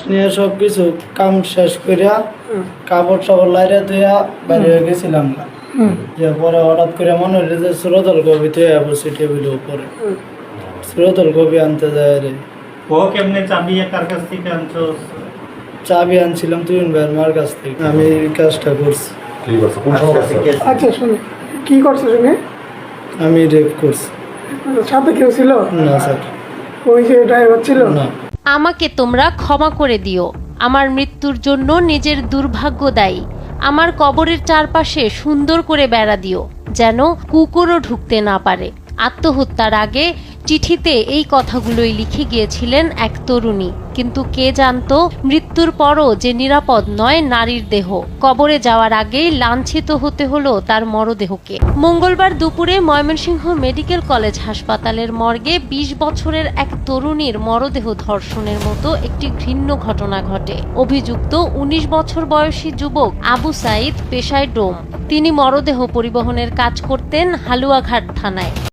নিয়ে সবকিছু কাম শেষ করিয়া কাপড় টাপড় লাইরা ধুইয়া বাইরে হয়ে গেছিলাম না। যে পরে হঠাৎ করে মনে হইলো যে সুরতল কবি ধুয়ে বসে টেবিলের উপরে সুরতল কবি আনতে যায় রে। ও কেমনে চাবি কার কাছ থেকে আনছো? চাবি আনছিলাম তুই ভাইয়ের মার কাছ থেকে। আমি এই কাজটা করছি। আচ্ছা শুনে কি করছো শুনে? আমি রেপ করছি। সাথে কেউ ছিল না স্যার। ওই যে ড্রাইভার ছিল না। আমাকে তোমরা ক্ষমা করে দিও। আমার মৃত্যুর জন্য নিজের দুর্ভাগ্য দায়ী। আমার কবরের চারপাশে সুন্দর করে বেড়া দিও, যেন কুকুরও ঢুকতে না পারে। আত্মহত্যার আগে চিঠিতে এই কথাগুলোই লিখে গিয়েছিলেন এক তরুণী। কিন্তু কে জানতো মৃত্যুর পরও যে নিরাপদ নয় নারীর দেহ। কবরে যাওয়ার আগেই লাঞ্ছিত হতে হলো তার মরদেহকে। মঙ্গলবার দুপুরে ময়মনসিংহ মেডিকেল কলেজ হাসপাতালের মর্গে ২০ বছরের এক তরুণীর মরদেহ ধর্ষণের মতো একটি ঘৃণ্য ঘটনা ঘটে। অভিযুক্ত ১৯ বছর বয়সী যুবক আবু সাইদ পেশায় ডোম। তিনি মরদেহ পরিবহনের কাজ করতেন হালুয়াঘাট থানায়।